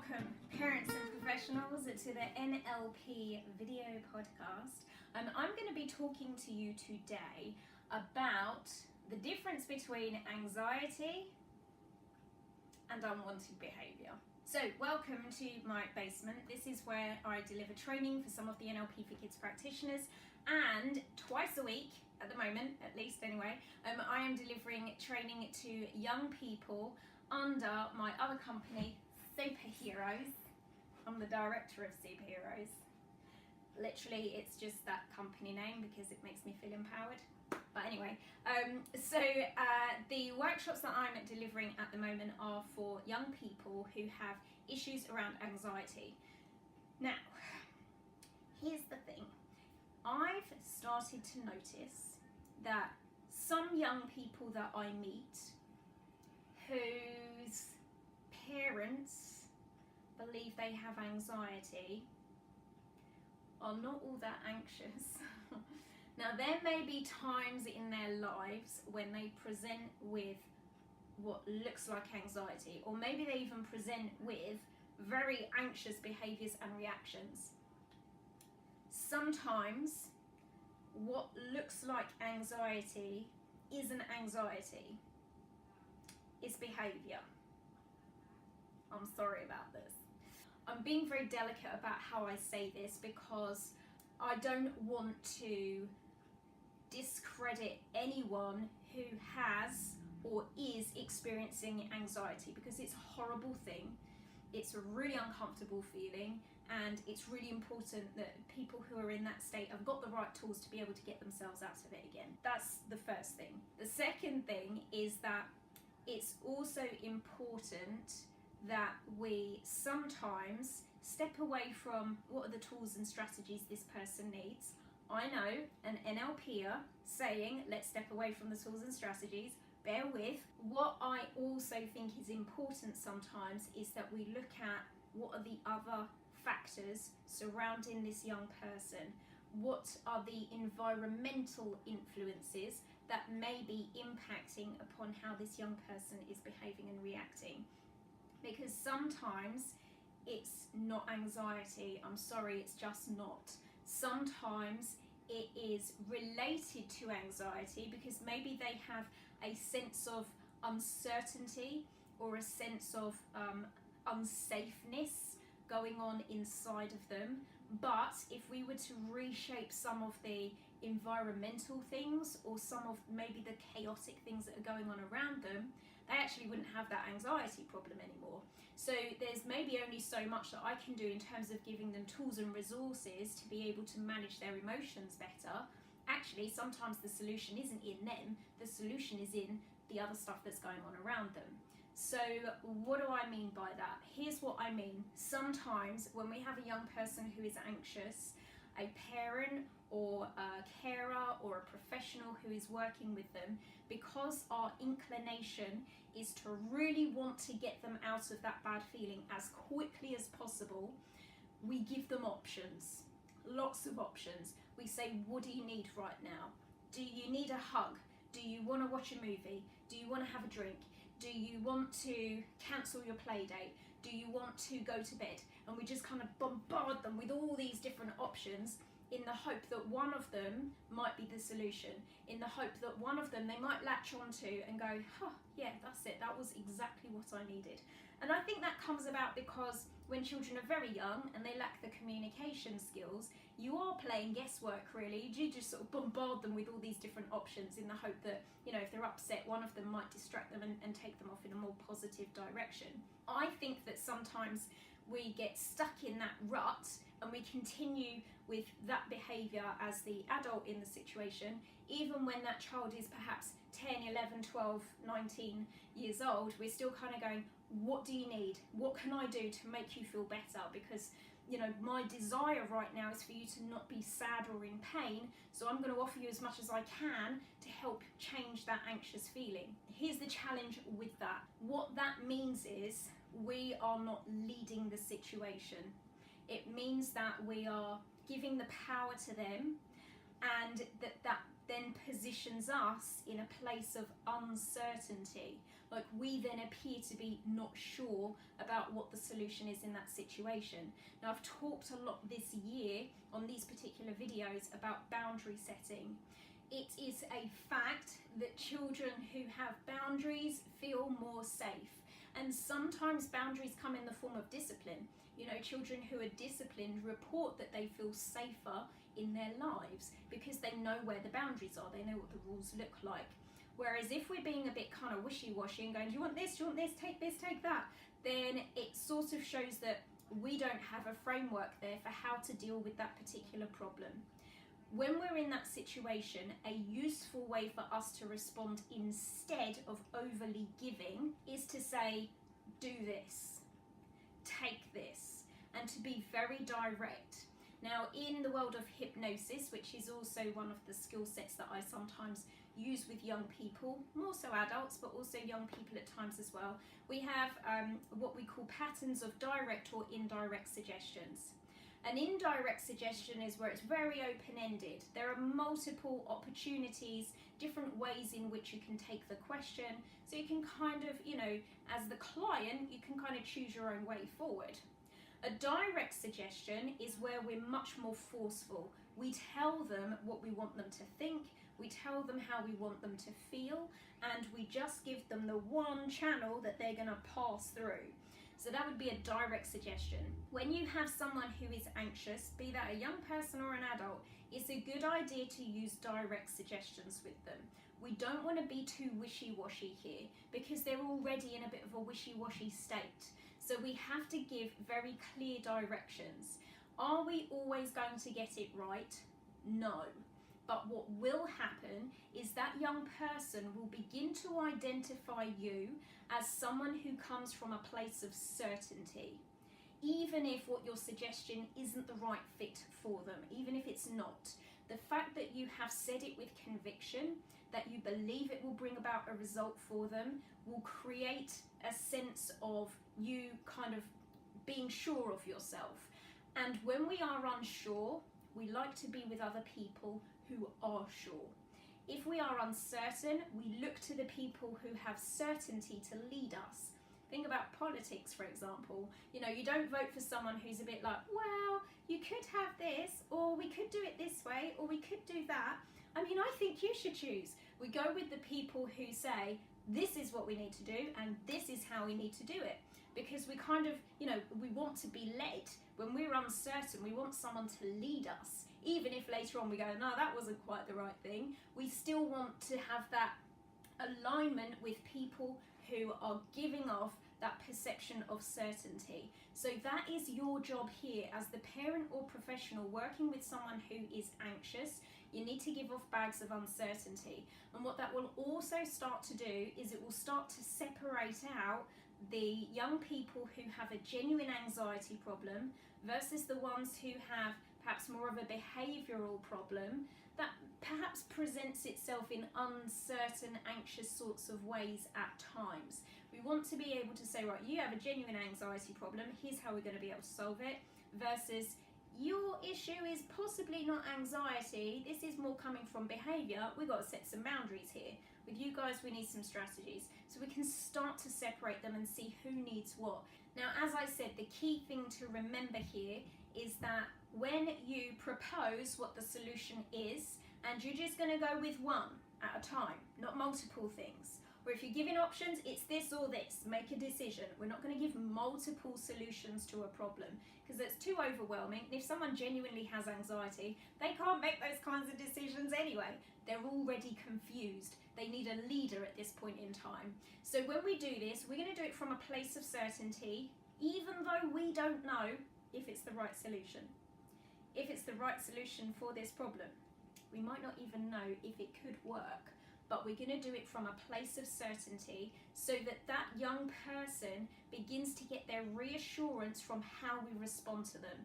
Welcome, parents and professionals, to the NLP video podcast. I'm going to be talking to you today about the difference between anxiety and unwanted behaviour. So, welcome to my basement. This is where I deliver training for some of the NLP for Kids practitioners, and twice a week, at the moment, at least anyway, I am delivering training to young people under my other company, Superheroes. I'm the director of Superheroes. Literally, it's just that company name because it makes me feel empowered. But anyway, the workshops that I'm delivering at the moment are for young people who have issues around anxiety. Now, here's the thing. I've started to notice that some young people that I meet whose parents believe they have anxiety are not all that anxious. Now, there may be times in their lives when they present with what looks like anxiety, or maybe they even present with very anxious behaviours and reactions. Sometimes what looks like anxiety isn't anxiety, it's behaviour. I'm sorry about this. I'm being very delicate about how I say this because I don't want to discredit anyone who has or is experiencing anxiety, because it's a horrible thing. It's a really uncomfortable feeling, and it's really important that people who are in that state have got the right tools to be able to get themselves out of it again. That's the first thing. The second thing is that it's also important that we sometimes step away from what are the tools and strategies this person needs. I know an NLPer saying, let's step away from the tools and strategies. Bear with. What I also think is important sometimes is that we look at what are the other factors surrounding this young person. What are the environmental influences that may be impacting upon how this young person is behaving and reacting? Because sometimes it's not anxiety. I'm sorry, it's just not. Sometimes it is related to anxiety because maybe they have a sense of uncertainty or a sense of unsafeness going on inside of them. But if we were to reshape some of the environmental things or some of maybe the chaotic things that are going on around them, they actually wouldn't have that anxiety problem anymore. So there's maybe only so much that I can do in terms of giving them tools and resources to be able to manage their emotions better. Actually, sometimes the solution isn't in them, the solution is in the other stuff that's going on around them. So what do I mean by that? Here's what I mean. Sometimes when we have a young person who is anxious, a parent or a carer or a professional who is working with them, because our inclination is to really want to get them out of that bad feeling as quickly as possible, we give them options, lots of options. We say, what do you need right now? Do you need a hug? Do you want to watch a movie? Do you want to have a drink? Do you want to cancel your play date? Do you want to go to bed? And we just kind of bombard them with all these different options in the hope that one of them might be the solution, in the hope that one of them they might latch onto and go, yeah, that's it, that was exactly what I needed. And I think that comes about because when children are very young and they lack the communication skills, you are playing guesswork really. You just sort of bombard them with all these different options in the hope that, if they're upset, one of them might distract them and take them off in a more positive direction. I think that sometimes we get stuck in that rut and we continue with that behaviour as the adult in the situation, even when that child is perhaps 10, 11, 12, 19 years old. We're still kind of going, what do you need? What can I do to make you feel better? Because my desire right now is for you to not be sad or in pain, so I'm going to offer you as much as I can to help change that anxious feeling. Here's the challenge with that. What that means is we are not leading the situation. It means that we are giving the power to them, and that then positions us in a place of uncertainty. Like, we then appear to be not sure about what the solution is in that situation. Now, I've talked a lot this year on these particular videos about boundary setting. It is a fact that children who have boundaries feel more safe. And sometimes boundaries come in the form of discipline. You know, children who are disciplined report that they feel safer in their lives because they know where the boundaries are, they know what the rules look like. Whereas if we're being a bit kind of wishy-washy and going, do you want this, take this, take that, then it sort of shows that we don't have a framework there for how to deal with that particular problem. When we're in that situation, a useful way for us to respond instead of overly giving is to say, do this, take this, and to be very direct. Now, in the world of hypnosis, which is also one of the skill sets that I sometimes use with young people, more so adults, but also young people at times as well, we have what we call patterns of direct or indirect suggestions. An indirect suggestion is where it's very open-ended. There are multiple opportunities, different ways in which you can take the question, so you can kind of, you know, as the client, you can kind of choose your own way forward. A direct suggestion is where we're much more forceful. We tell them what we want them to think, we tell them how we want them to feel, and we just give them the one channel that they're going to pass through. So that would be a direct suggestion. When you have someone who is anxious, be that a young person or an adult, it's a good idea to use direct suggestions with them. We don't want to be too wishy-washy here because they're already in a bit of a wishy-washy state. So we have to give very clear directions. Are we always going to get it right? No. But what will happen is that young person will begin to identify you as someone who comes from a place of certainty. Even if what your suggestion isn't the right fit for them, even if it's not, the fact that you have said it with conviction, that you believe it will bring about a result for them, will create a sense of you kind of being sure of yourself. And when we are unsure, we like to be with other people who are sure. If we are uncertain, we look to the people who have certainty to lead us. Think about politics, for example. You know, you don't vote for someone who's a bit like, well, you could have this, or we could do it this way, or we could do that. I mean, I think you should choose. We go with the people who say, this is what we need to do, and this is how we need to do it. Because we kind of, you know, we want to be led. When we're uncertain, we want someone to lead us. Even if later on we go, no, that wasn't quite the right thing, we still want to have that alignment with people who are giving off that perception of certainty. So that is your job here as the parent or professional working with someone who is anxious. You need to give off bags of uncertainty. And what that will also start to do is it will start to separate out the young people who have a genuine anxiety problem versus the ones who have perhaps more of a behavioural problem that perhaps presents itself in uncertain, anxious sorts of ways at times. We want to be able to say, right, you have a genuine anxiety problem, here's how we're going to be able to solve it, versus your issue is possibly not anxiety, this is more coming from behaviour, we've got to set some boundaries here. With you guys, we need some strategies. So we can start to separate them and see who needs what. Now, as I said, the key thing to remember here is that when you propose what the solution is, and you're just going to go with one at a time, not multiple things. Or if you're giving options, it's this or this, make a decision. We're not going to give multiple solutions to a problem because it's too overwhelming. And if someone genuinely has anxiety, they can't make those kinds of decisions anyway. They're already confused. They need a leader at this point in time. So when we do this, we're going to do it from a place of certainty, even though we don't know if it's the right solution. If it's the right solution for this problem. We might not even know if it could work, but we're going to do it from a place of certainty so that that young person begins to get their reassurance from how we respond to them.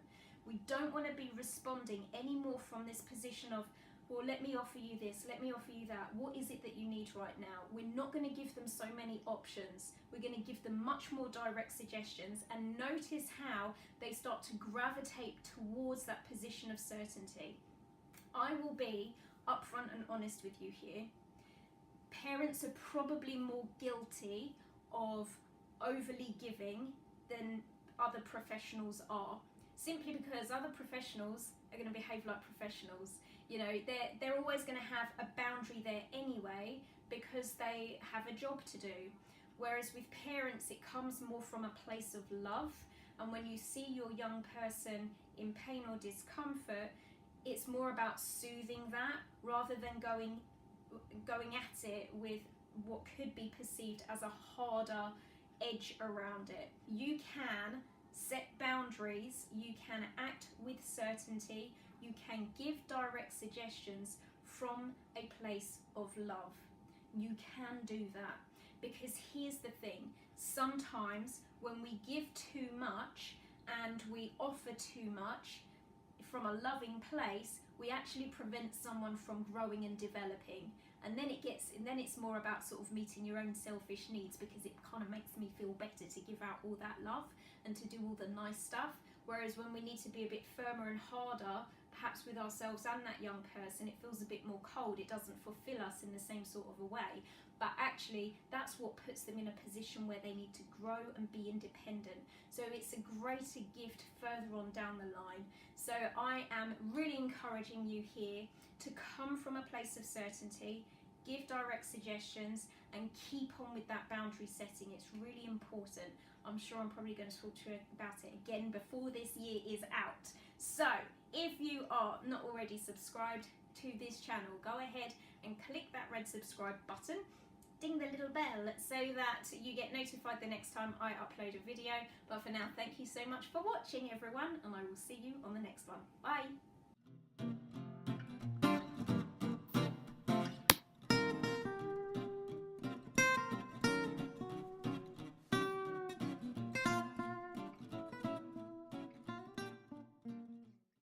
We don't want to be responding anymore from this position of, well, let me offer you this, let me offer you that. What is it that you need right now? We're not going to give them so many options. We're going to give them much more direct suggestions and notice how they start to gravitate towards that position of certainty. I will be upfront and honest with you here. parents are probably more guilty of overly giving than other professionals are, simply because other professionals are going to behave like professionals. You know, they're always going to have a boundary there anyway because they have a job to do. Whereas with parents, it comes more from a place of love, and when you see your young person in pain or discomfort, it's more about soothing that rather than going at it with what could be perceived as a harder edge around it. You can set boundaries, you can act with certainty, you can give direct suggestions from a place of love. You can do that, because here's the thing, sometimes when we give too much and we offer too much from a loving place, we actually prevent someone from growing and developing. And then it's more about sort of meeting your own selfish needs, because it kind of makes me feel better to give out all that love and to do all the nice stuff. Whereas when we need to be a bit firmer and harder, perhaps with ourselves and that young person, it feels a bit more cold. It doesn't fulfill us in the same sort of a way. But actually, that's what puts them in a position where they need to grow and be independent. So it's a greater gift further on down the line. So I am really encouraging you here to come from a place of certainty, give direct suggestions, and keep on with that boundary setting. It's really important. I'm sure I'm probably going to talk to you about it again before this year is out. So if you are not already subscribed to this channel, go ahead and click that red subscribe button, ding the little bell so that you get notified the next time I upload a video. But for now, thank you so much for watching, everyone, and I will see you on the next one. Bye.